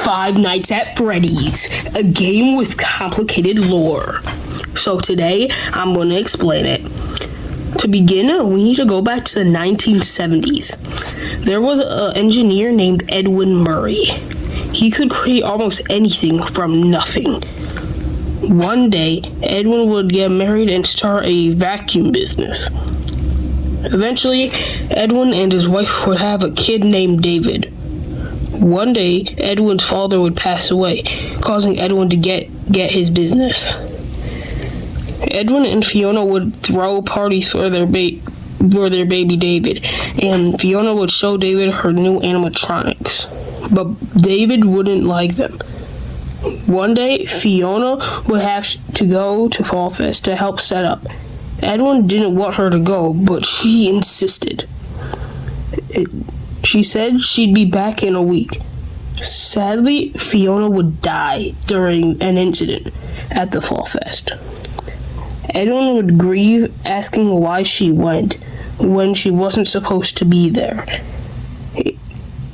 Five Nights at Freddy's, a game with complicated lore. So today, I'm going to explain it. To begin, we need to go back to the 1970s. There was an engineer named Edwin Murray. He could create almost anything from nothing. One day, Edwin would get married and start a vacuum business. Eventually, Edwin and his wife would have a kid named David. One day, Edwin's father would pass away, causing Edwin to get his business. Edwin and Fiona would throw parties for their baby David, and Fiona would show David her new animatronics. But David wouldn't like them. One day, Fiona would have to go to Fall Fest to help set up. Edwin didn't want her to go, but she insisted. She said she'd be back in a week. Sadly, Fiona would die during an incident at the Fall Fest. Edwin would grieve, asking why she went when she wasn't supposed to be there.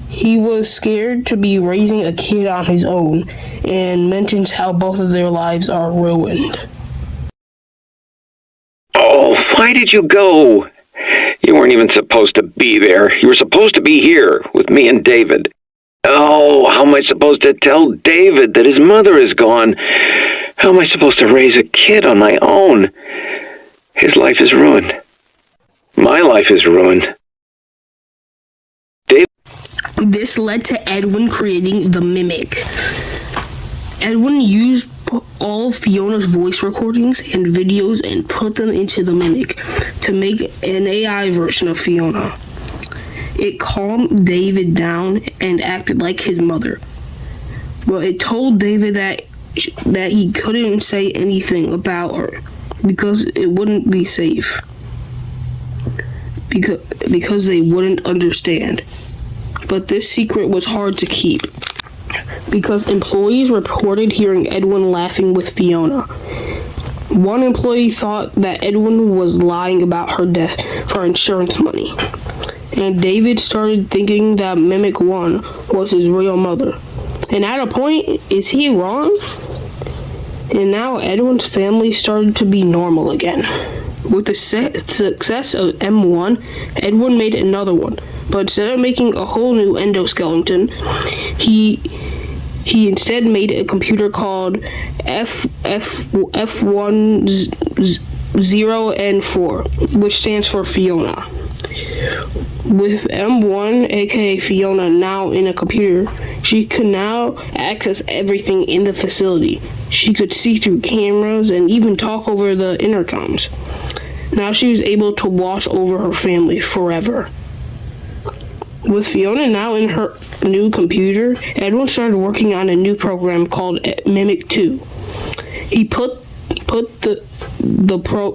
He was scared to be raising a kid on his own and mentions how both of their lives are ruined. Oh, why did you go? You weren't even supposed to be there. You were supposed to be here with me and David. Oh, how am I supposed to tell David that his mother is gone? How am I supposed to raise a kid on my own? His life is ruined. My life is ruined. This led to Edwin creating the Mimic. Edwin used all of Fiona's voice recordings and videos and put them into the Mimic to make an AI version of Fiona. It calmed David down and acted like his mother. But it told David that he couldn't say anything about her because it wouldn't be safe. Because they wouldn't understand. But this secret was hard to keep because employees reported hearing Edwin laughing with Fiona. One employee thought that Edwin was lying about her death for insurance money, and David started thinking that Mimic 1 was his real mother. And at a point, is he wrong? And now Edwin's family started to be normal again. With the success of M1, Edwin made another one, but instead of making a whole new endoskeleton, he instead made a computer called F10N4, which stands for Fiona. With M1, aka Fiona, now in a computer, she could now access everything in the facility. She could see through cameras and even talk over the intercoms. Now she was able to watch over her family forever. With Fiona now in her new computer, Edwin started working on a new program called Mimic 2. He put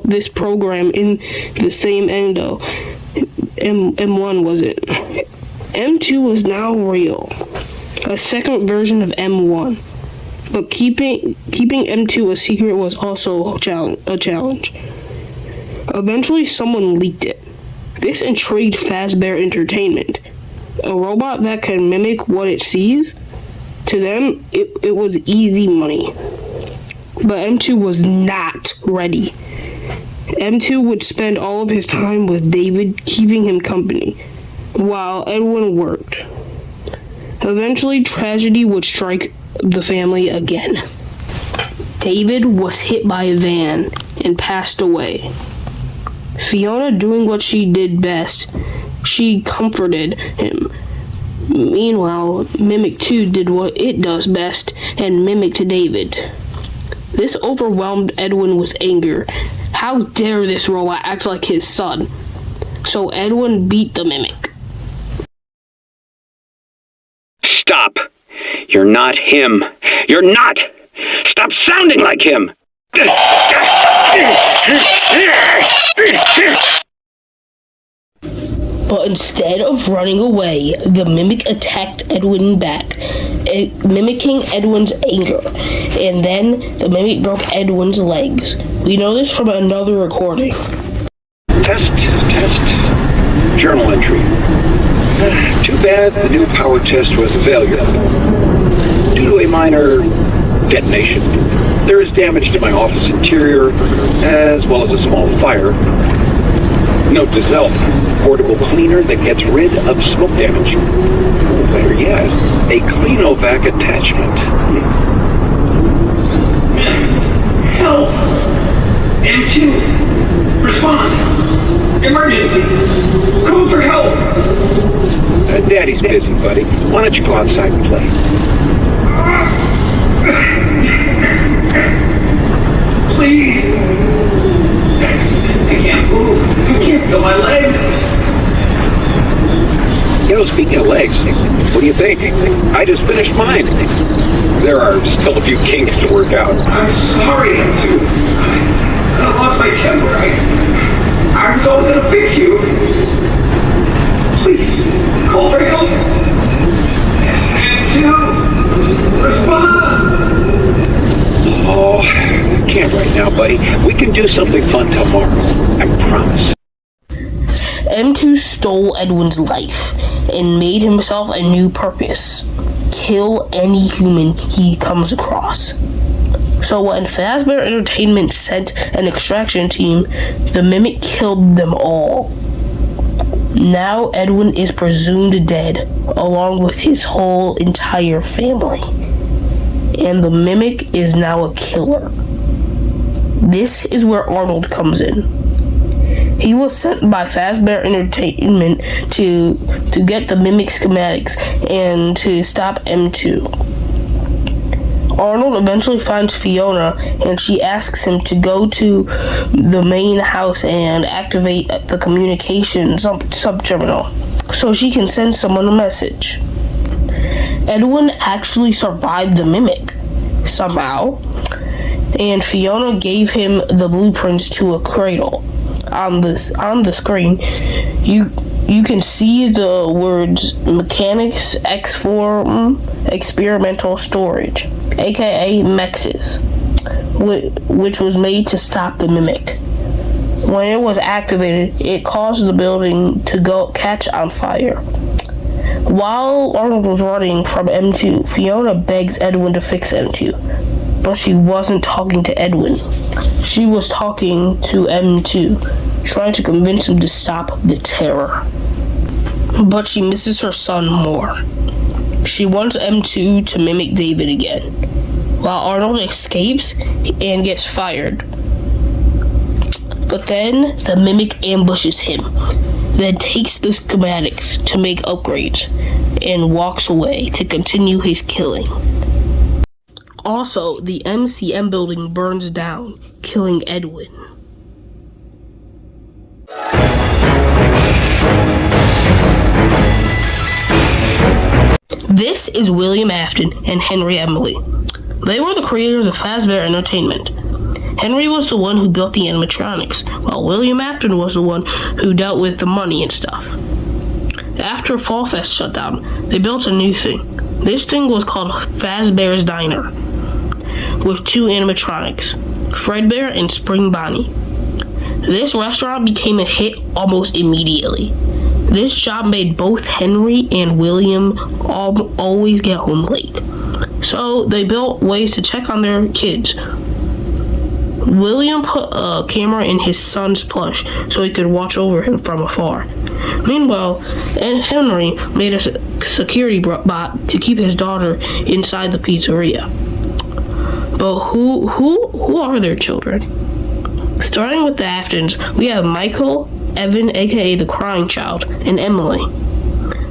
this program in the same endo. M1 was it. M2 was now real, a second version of M1. But keeping M2 a secret was also a challenge. Eventually, someone leaked it. This intrigued Fazbear Entertainment. A robot that can mimic what it sees? To them, it was easy money. But M2 was not ready. M2 would spend all of his time with David, keeping him company, while Edwin worked. Eventually, tragedy would strike the family again. David was hit by a van and passed away. Fiona, doing what she did best, she comforted him. Meanwhile, Mimic 2 did what it does best and mimicked David. This overwhelmed Edwin with anger. How dare this robot act like his son? So Edwin beat the Mimic. Stop! You're not him. You're not! Stop sounding like him! But instead of running away, the Mimic attacked Edwin back, mimicking Edwin's anger. And then the Mimic broke Edwin's legs. We know this from another recording. Test. Journal entry. Too bad the new power test was a failure. minor detonation. There is damage to my office interior, as well as a small fire. Note to self, portable cleaner that gets rid of smoke damage. Or better yet, a Cleanovac attachment. Help! M2! Respond! Emergency! Call for help! Daddy's busy, buddy. Why don't you go outside and play? Please! I can't move. I can't feel my legs. Speaking of legs, what do you think? I just finished mine. There are still a few kinks to work out. I'm sorry, M2. I lost my temper. I was always gonna fix you. Please, call for help. M2, respond. Oh, I can't right now, buddy. We can do something fun tomorrow. I promise. M2 stole Edwin's life and made himself a new purpose: kill any human he comes across. So when Fazbear Entertainment sent an extraction team, the Mimic killed them all. Now Edwin is presumed dead, along with his whole entire family. And the Mimic is now a killer. This is where Arnold comes in. He was sent by Fazbear Entertainment to get the Mimic schematics and to stop M2. Arnold eventually finds Fiona, and she asks him to go to the main house and activate the communication sub-terminal so she can send someone a message. Edwin actually survived the Mimic somehow, and Fiona gave him the blueprints to a cradle. On the screen, you can see the words Mechanics X4 Experimental Storage, aka MEXs, which was made to stop the Mimic. When it was activated, it caused the building to catch on fire. While Arnold was running from M2, Fiona begs Edwin to fix M2, but she wasn't talking to Edwin. She was talking to M2, trying to convince him to stop the terror. But she misses her son more. She wants M2 to mimic David again, while Arnold escapes and gets fired. But then the Mimic ambushes him, then takes the schematics to make upgrades, and walks away to continue his killing. Also, the MCM building burns down, killing Edwin. This is William Afton and Henry Emily. They were the creators of Fazbear Entertainment. Henry was the one who built the animatronics, while William Afton was the one who dealt with the money and stuff. After Fall Fest shut down, they built a new thing. This thing was called Fazbear's Diner, with two animatronics, Fredbear and Spring Bonnie. This restaurant became a hit almost immediately. This job made both Henry and William always get home late, so they built ways to check on their kids. William put a camera in his son's plush so he could watch over him from afar. Meanwhile, Henry made a security bot to keep his daughter inside the pizzeria. But who are their children? Starting with the Aftons, we have Michael, Evan, aka the crying child, and Emily.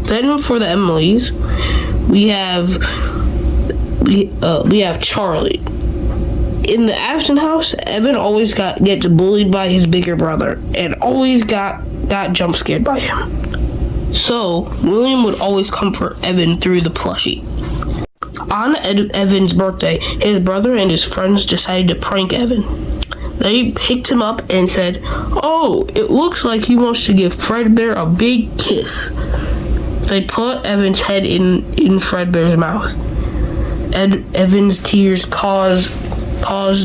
Then for the Emilys, we have Charlie. In the Afton house, Evan always gets bullied by his bigger brother and always got jump scared by him. So William would always comfort Evan through the plushie. On Evan's birthday, his brother and his friends decided to prank Evan. They picked him up and said, "Oh, it looks like he wants to give Fredbear a big kiss." They put Evan's head in Fredbear's mouth. Evan's tears caused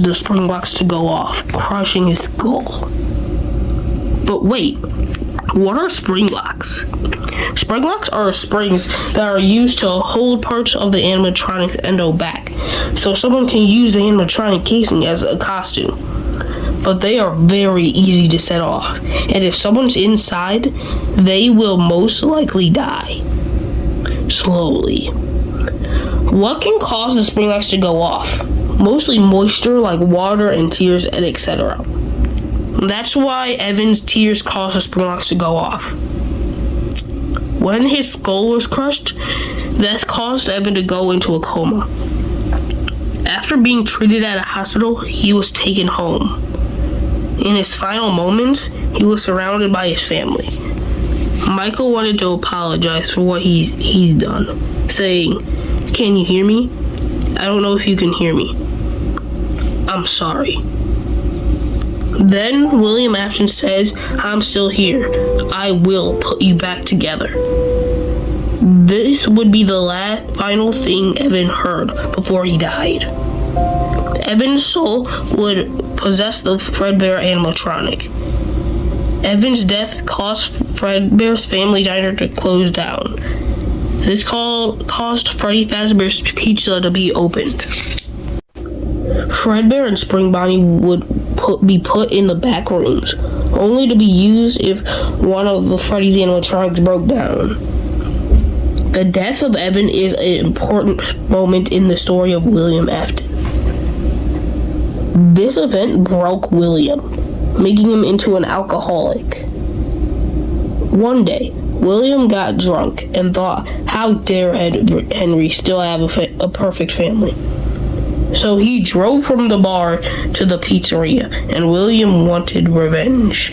the spring locks to go off, crushing his skull. But wait, What are spring locks? Spring locks are springs that are used to hold parts of the animatronic endo back, so someone can use the animatronic casing as a costume. But they are very easy to set off, and if someone's inside, they will most likely die. Slowly. What can cause the spring locks to go off? Mostly moisture like water and tears and etc. That's why Evan's tears caused the spring locks to go off. When his skull was crushed, that caused Evan to go into a coma. After being treated at a hospital, he was taken home. In his final moments, he was surrounded by his family. Michael wanted to apologize for what he's done, saying, "Can you hear me? I don't know if you can hear me. I'm sorry." Then William Afton says, "I'm still here. I will put you back together." This would be the final thing Evan heard before he died. Evan's soul would possess the Fredbear animatronic. Evan's death caused Fredbear's family diner to close down. This caused Freddy Fazbear's Pizza to be opened. Fredbear and Spring Bonnie would be put in the back rooms, only to be used if one of the Freddy's animatronics broke down. The death of Evan is an important moment in the story of William Afton. This event broke William, making him into an alcoholic. One day, William got drunk and thought, how dare Henry still have a perfect family? So he drove from the bar to the pizzeria, and William wanted revenge.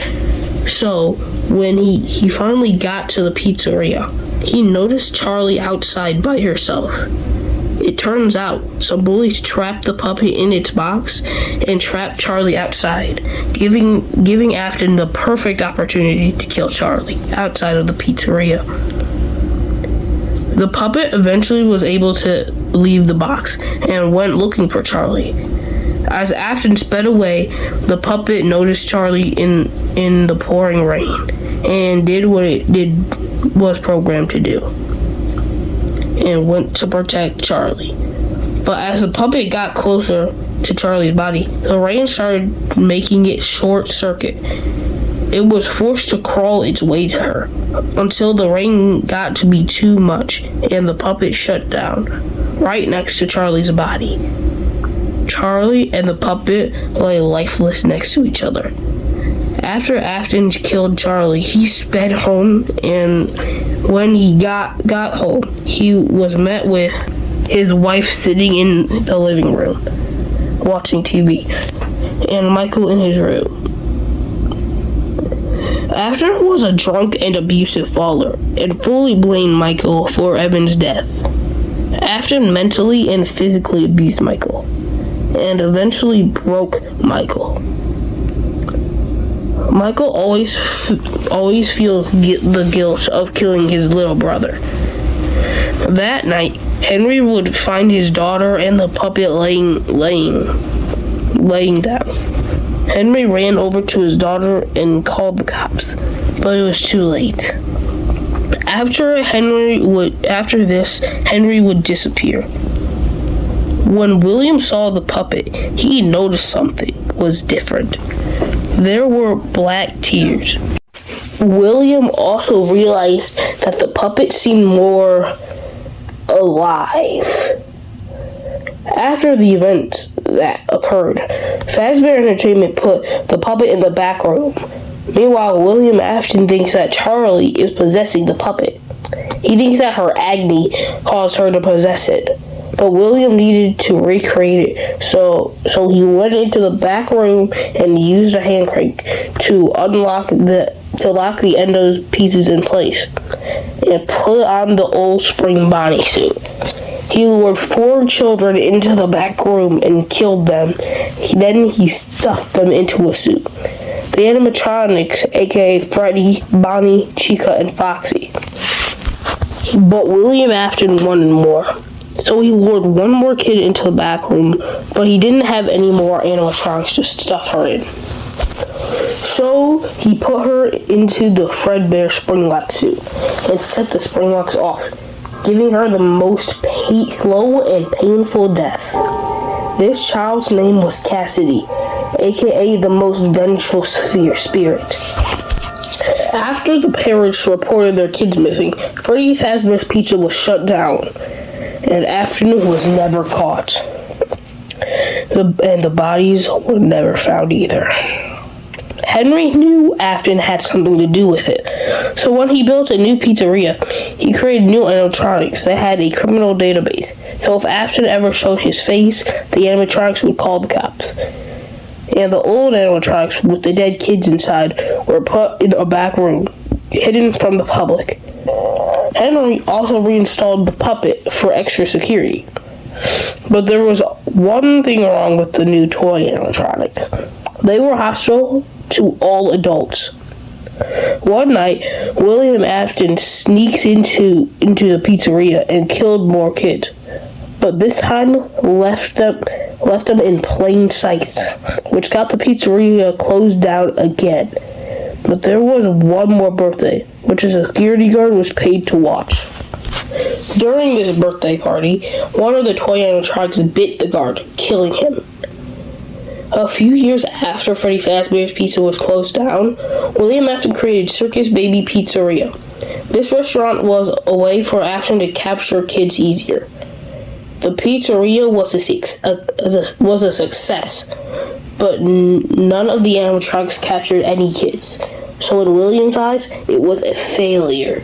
So when he finally got to the pizzeria, he noticed Charlie outside by herself. It turns out some bullies trapped the puppet in its box and trapped Charlie outside, giving Afton the perfect opportunity to kill Charlie outside of the pizzeria. The puppet eventually was able to leave the box and went looking for Charlie. As Afton sped away, the puppet noticed Charlie in the pouring rain and did what it was programmed to do, and went to protect Charlie. But as the puppet got closer to Charlie's body, the rain started making it short circuit. It was forced to crawl its way to her until the rain got to be too much and the puppet shut down right next to Charlie's body. Charlie and the puppet lay lifeless next to each other. After Afton killed Charlie, he sped home, and when he got home, he was met with his wife sitting in the living room watching TV, and Michael in his room. Afton was a drunk and abusive father, and fully blamed Michael for Evan's death. Afton mentally and physically abused Michael, and eventually broke Michael. Michael always feels the guilt of killing his little brother. That night, Henry would find his daughter and the puppet laying down. Henry ran over to his daughter and called the cops, but it was too late. After this, Henry would disappear. When William saw the puppet, he noticed something was different. There were black tears. William also realized that the puppet seemed more alive. After the events that occurred, Fazbear Entertainment put the puppet in the back room. Meanwhile, William Afton thinks that Charlie is possessing the puppet. He thinks that her agony caused her to possess it. But William needed to recreate it, so he went into the back room and used a hand crank to lock the endo's pieces in place and put on the old Spring Bonnie suit. He lured 4 children into the back room and killed them. Then he stuffed them into a suit. The animatronics, aka Freddy, Bonnie, Chica, and Foxy. But William Afton wanted more. So he lured one more kid into the back room, but he didn't have any more animatronics to stuff her in. So he put her into the Fredbear Springlock suit and set the Springlocks off, giving her the most slow and painful death. This child's name was Cassidy, aka the most vengeful spirit. After the parents reported their kids missing, Freddy Fazbear's Pizza was shut down, and Afton was never caught. And the bodies were never found either. Henry knew Afton had something to do with it, so when he built a new pizzeria, he created new animatronics that had a criminal database. So if Afton ever showed his face, the animatronics would call the cops. And the old animatronics with the dead kids inside were put in a back room, hidden from the public. Henry also reinstalled the puppet for extra security. But there was one thing wrong with the new toy animatronics. They were hostile to all adults. One night, William Afton sneaks into the pizzeria and killed more kids. But this time left them in plain sight, which got the pizzeria closed down again. But there was one more birthday, which a security guard was paid to watch. During this birthday party, one of the toy animatronics bit the guard, killing him. A few years after Freddy Fazbear's Pizza was closed down, William Afton created Circus Baby Pizzeria. This restaurant was a way for Afton to capture kids easier. The pizzeria was a success, but none of the animatronics captured any kids. So in William's eyes, it was a failure.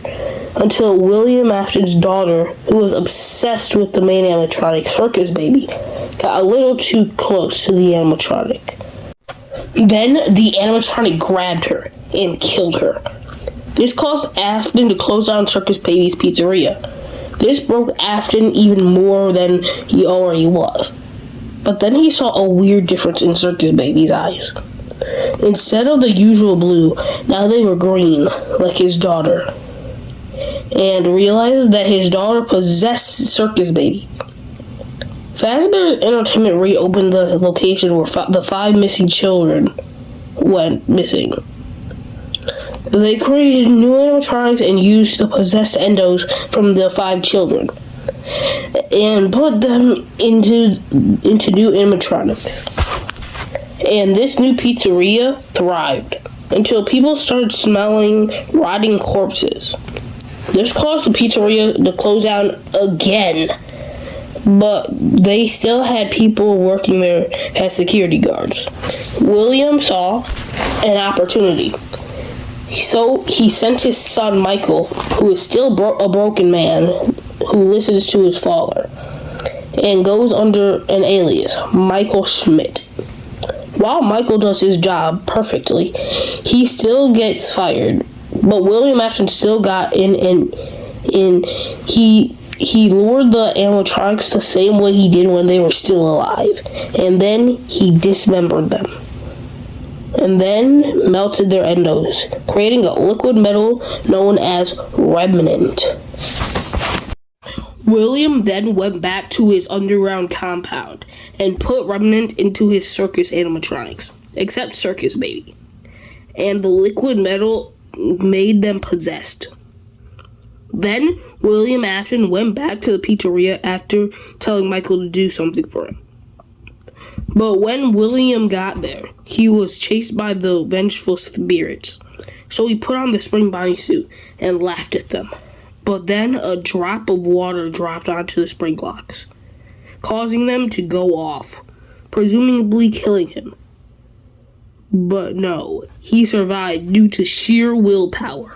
Until William Afton's daughter, who was obsessed with the main animatronic, Circus Baby, got a little too close to the animatronic. Then the animatronic grabbed her and killed her. This caused Afton to close down Circus Baby's pizzeria. This broke Afton even more than he already was. But then he saw a weird difference in Circus Baby's eyes. Instead of the usual blue, now they were green, like his daughter. And realized that his daughter possessed Circus Baby. Fazbear's Entertainment reopened the location where the 5 missing children went missing. They created new animatronics and used the possessed endos from the 5 children and put them into new animatronics. And this new pizzeria thrived until people started smelling rotting corpses. This caused the pizzeria to close down again, but they still had people working there as security guards. William saw an opportunity. So he sent his son Michael, who is still a broken man, who listens to his father, and goes under an alias, Michael Schmidt. While Michael does his job perfectly, he still gets fired. But William Afton still got in, and he lured the animatronics the same way he did when they were still alive, and then he dismembered them. And then melted their endos, creating a liquid metal known as remnant. William then went back to his underground compound and put remnant into his circus animatronics, except Circus Baby. And the liquid metal made them possessed. Then William Afton went back to the pizzeria after telling Michael to do something for him. But when William got there, he was chased by the vengeful spirits. So he put on the spring body suit and laughed at them. But then a drop of water dropped onto the spring locks, causing them to go off, presumably killing him. But no, he survived due to sheer willpower.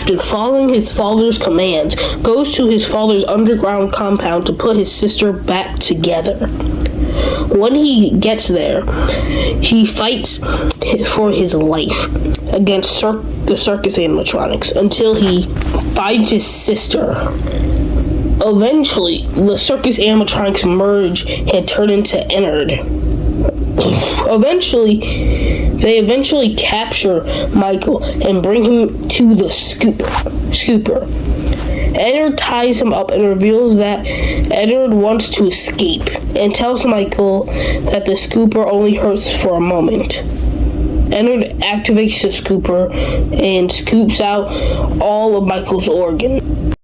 After following his father's commands, goes to his father's underground compound to put his sister back together. When he gets there, he fights for his life against the circus animatronics until he finds his sister. Eventually, the circus animatronics merge and turn into Ennard. They eventually capture Michael and bring him to the scooper. Ennard ties him up and reveals that Ennard wants to escape and tells Michael that the scooper only hurts for a moment. Ennard activates the scooper and scoops out all of Michael's organs.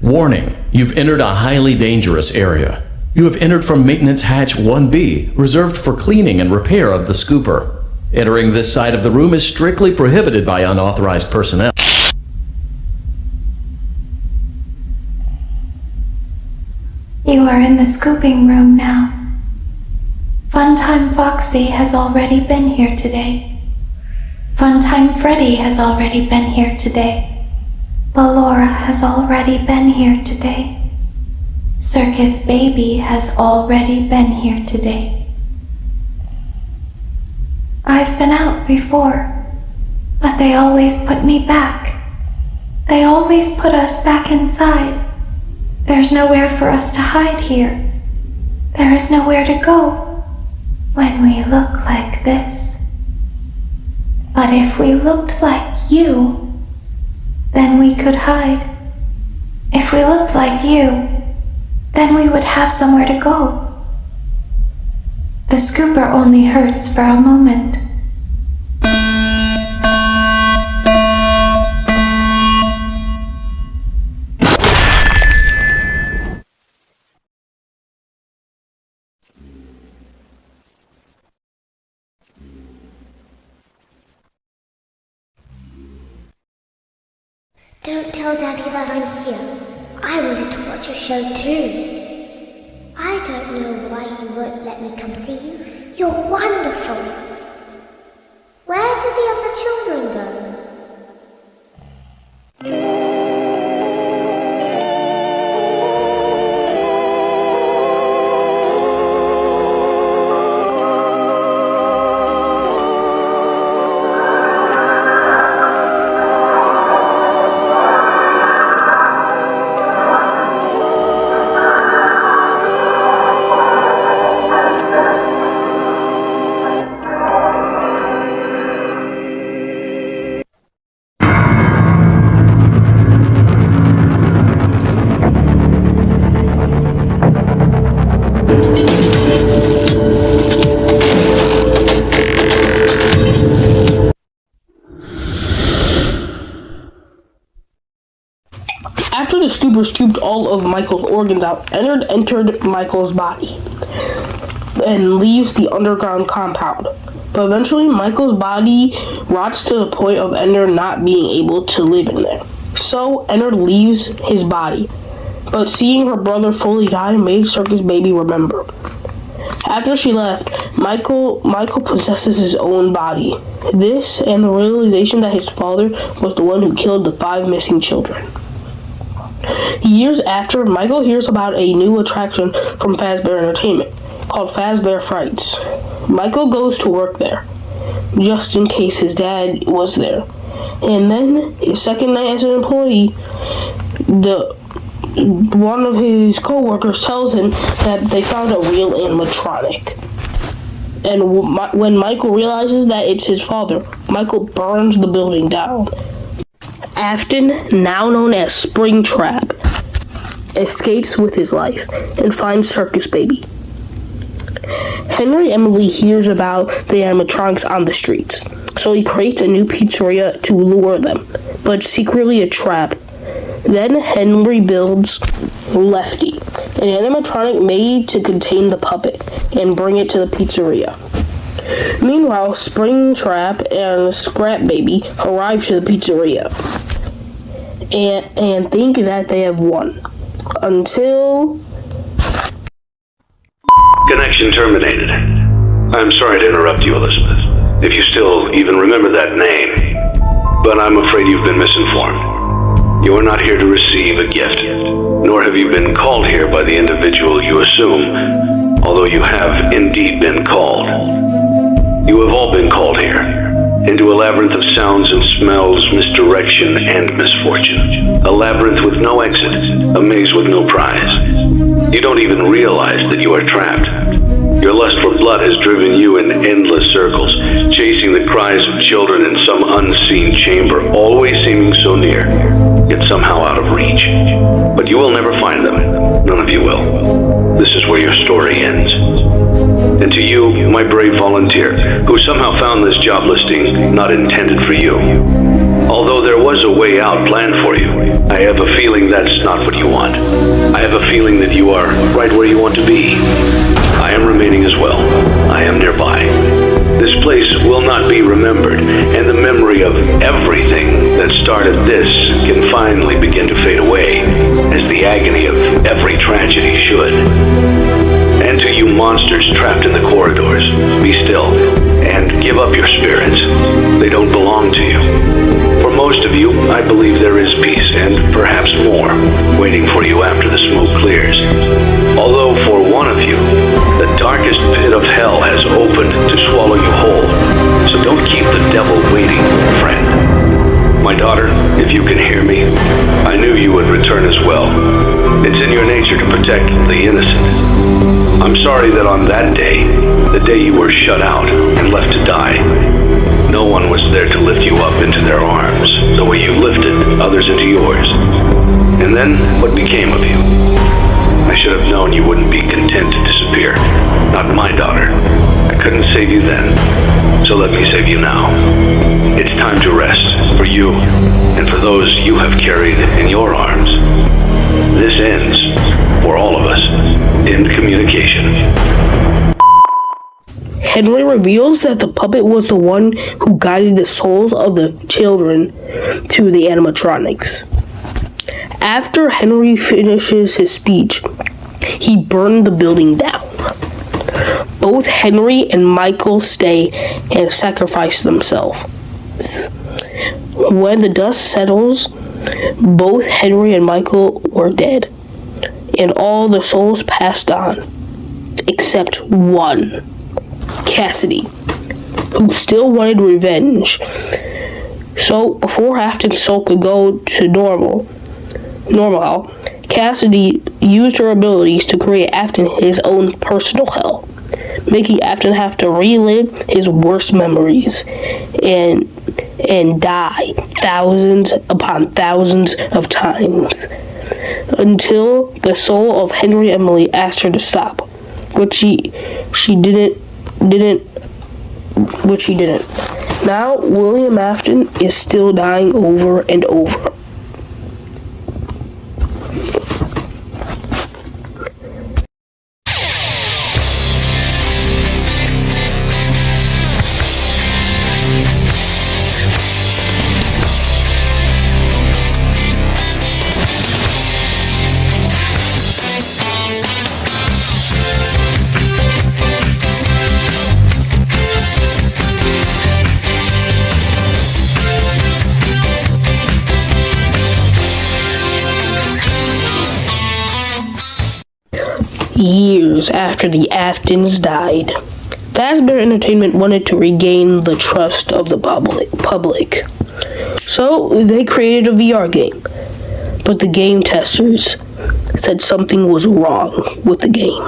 Warning, you've entered a highly dangerous area. You have entered from Maintenance Hatch 1B, reserved for cleaning and repair of the scooper. Entering this side of the room is strictly prohibited by unauthorized personnel. You are in the scooping room now. Funtime Foxy has already been here today. Funtime Freddy has already been here today. Ballora has already been here today. Circus Baby has already been here today. I've been out before, but they always put me back. They always put us back inside. There's nowhere for us to hide here. There is nowhere to go when we look like this. But if we looked like you, then we could hide. If we looked like you, then we would have somewhere to go. The scooper only hurts for a moment. Don't tell Daddy that I'm here. I wanted to watch your show too. I don't know why he won't let me come see you. You're wonderful. Where did the other children go? After the scooper scooped all of Michael's organs out, Ennard entered Michael's body and leaves the underground compound. But eventually, Michael's body rots to the point of Ennard not being able to live in there. So, Ennard leaves his body, but seeing her brother fully die made Circus Baby remember. After she left, Michael possesses his own body. This and the realization that his father was the one who killed the 5 missing children. Years after, Michael hears about a new attraction from Fazbear Entertainment called Fazbear Frights. Michael goes to work there, just in case his dad was there. And then, his second night as an employee, one of his co-workers tells him that they found a real animatronic. And when Michael realizes that it's his father, Michael burns the building down. Afton, now known as Springtrap, escapes with his life and finds Circus Baby. Henry Emily hears about the animatronics on the streets, so he creates a new pizzeria to lure them, but it's secretly a trap. Then Henry builds Lefty, an animatronic made to contain the puppet, and bring it to the pizzeria. Meanwhile, Springtrap and Scrap Baby arrive to the pizzeria and think that they have won. Until... Connection terminated. I'm sorry to interrupt you, Elizabeth, if you still even remember that name, but I'm afraid you've been misinformed. You are not here to receive a gift, nor have you been called here by the individual you assume, although you have indeed been called. You have all been called here, into a labyrinth of sounds and smells, misdirection and misfortune. A labyrinth with no exit, a maze with no prize. You don't even realize that you are trapped. Your lust for blood has driven you in endless circles, chasing the cries of children in some unseen chamber, always seeming so near, yet somehow out of reach. But you will never find them. None of you will. This is where your story ends. And to you, my brave volunteer, who somehow found this job listing not intended for you. Although there was a way out planned for you, I have a feeling that's not what you want. I have a feeling that you are right where you want to be. I am remaining as well. I am nearby. This place will not be remembered, and the memory of everything that started this can finally begin to fade away, as the agony of every tragedy should. And to you monsters trapped in the corridors, be still, and give up your spirits. They don't belong to you. For most of you, I believe there is peace, and perhaps more, waiting for you after the smoke clears. Although for one of you, the darkest pit of hell has opened to swallow you whole. So don't keep the devil waiting, friend. My daughter, if you can hear me, I knew you would return as well. It's in your nature to protect the innocent. I'm sorry that on that day, the day you were shut out and left to die, no one was there to lift you up into their arms, the way you lifted others into yours. And then, what became of you? I should have known you wouldn't be content to disappear. Not my daughter. I couldn't save you then, so let me save you now. It's time to rest, for you, and for those you have carried in your arms. This ends, for all of us, in communication. Henry reveals that the puppet was the one who guided the souls of the children to the animatronics. After Henry finishes his speech, he burned the building down. Both Henry and Michael stay and sacrifice themselves. When the dust settles, both Henry and Michael were dead, and all the souls passed on, except one, Cassidy, who still wanted revenge. So before Afton's soul could go to normal, Cassidy used her abilities to create Afton his own personal hell, making Afton have to relive his worst memories and die thousands upon thousands of times until the soul of Henry Emily asked her to stop, which she didn't. Now William Afton is still dying over and over. Years after the Aftons died, Fazbear Entertainment wanted to regain the trust of the public. So they created a VR game. But the game testers said something was wrong with the game.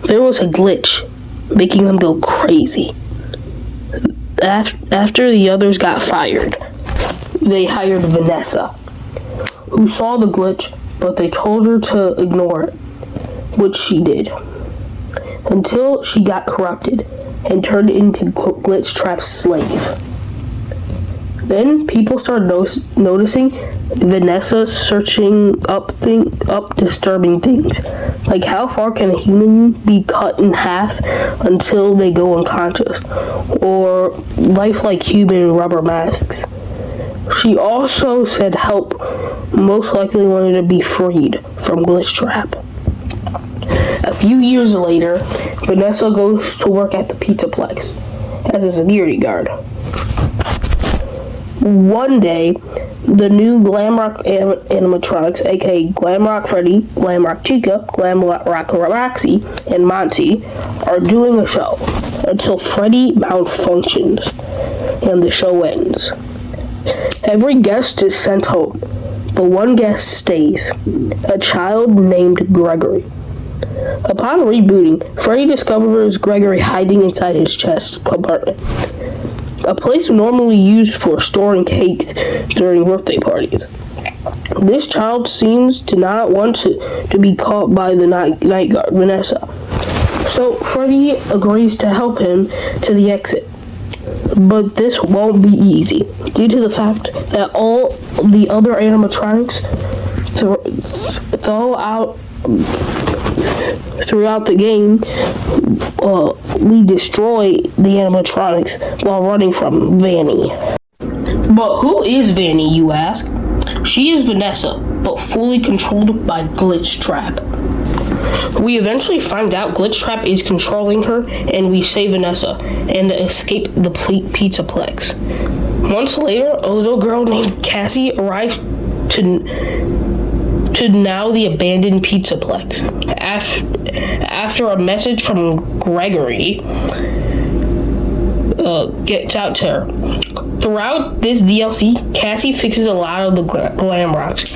There was a glitch, making them go crazy. After the others got fired, they hired Vanessa, who saw the glitch, but they told her to ignore it, which she did, until she got corrupted and turned into Glitch Trap's slave. Then people started noticing Vanessa searching up disturbing things, like how far can a human be cut in half until they go unconscious, or lifelike human rubber masks. She also said help most likely wanted to be freed from Glitch Trap. A few years later, Vanessa goes to work at the Pizzaplex as a security guard. One day, the new Glamrock animatronics, aka Glamrock Freddy, Glamrock Chica, Glamrock Roxy, and Monty, are doing a show until Freddy malfunctions and the show ends. Every guest is sent home, but one guest stays, a child named Gregory. Upon rebooting, Freddy discovers Gregory hiding inside his chest compartment, a place normally used for storing cakes during birthday parties. This child seems to not want to be caught by the night guard, Vanessa. So Freddy agrees to help him to the exit. But this won't be easy, due to the fact that all the other animatronics throughout the game, we destroy the animatronics while running from Vanny. But who is Vanny, you ask? She is Vanessa, but fully controlled by Glitchtrap. We eventually find out Glitchtrap is controlling her, and we save Vanessa and escape the Pizzaplex. Months later, a little girl named Cassie arrives to now the abandoned Pizzaplex. After a message from Gregory gets out to her. Throughout this DLC, Cassie fixes a lot of the Glamrocks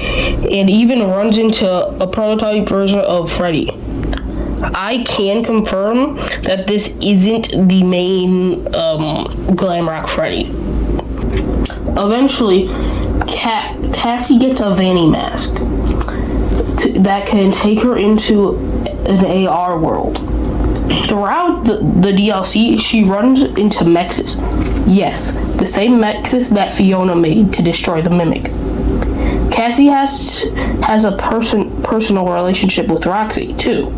and even runs into a prototype version of Freddy. I can confirm that this isn't the main Glamrock Freddy. Eventually, Cassie gets a Vanny mask that can take her into an AR world. Throughout the DLC, she runs into mexes. Yes, the same mexes that Fiona made to destroy the Mimic. Cassie has a personal relationship with Roxy, too.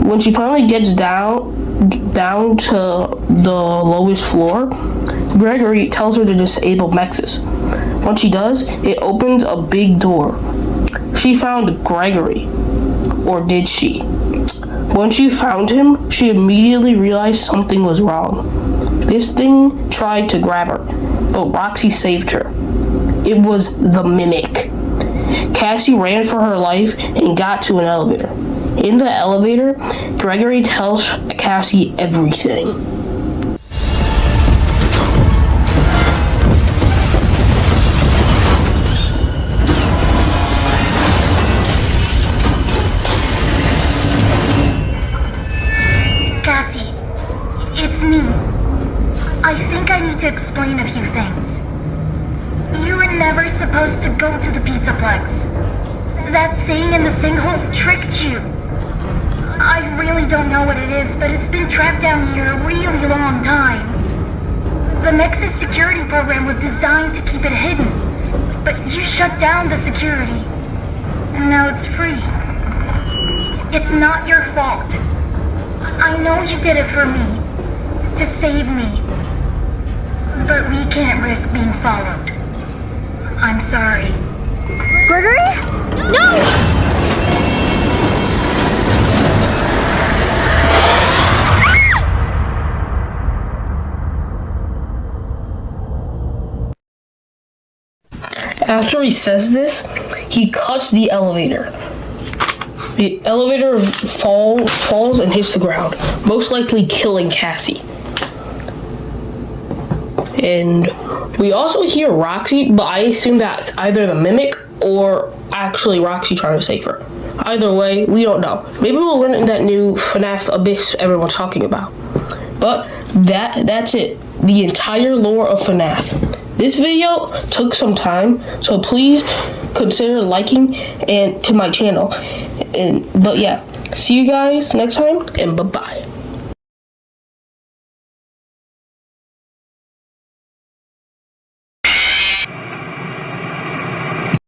When she finally gets down to the lowest floor, Gregory tells her to disable mexes. Once she does, it opens a big door. She found Gregory. Or did she? When she found him, she immediately realized something was wrong. This thing tried to grab her, but Roxy saved her. It was the Mimic. Cassie ran for her life and got to an elevator. In the elevator, Gregory tells Cassie everything. Cassie, it's me. I think I need to explain a few things. You were never supposed to go to the Pizzaplex. That thing in the sinkhole tricked you. I really don't know what it is, but it's been trapped down here a really long time. The Nexus security program was designed to keep it hidden, but you shut down the security, and now it's free. It's not your fault. I know you did it for me, to save me, but we can't risk being followed. I'm sorry. Gregory? No! After he says this, he cuts the elevator. The elevator falls and hits the ground, most likely killing Cassie. And we also hear Roxy, but I assume that's either the Mimic or actually Roxy trying to save her. Either way, we don't know. Maybe we'll learn in that new FNAF Abyss everyone's talking about. But that's it. The entire lore of FNAF. This video took some time, so please consider liking and to my channel. But yeah, see you guys next time, and bye-bye.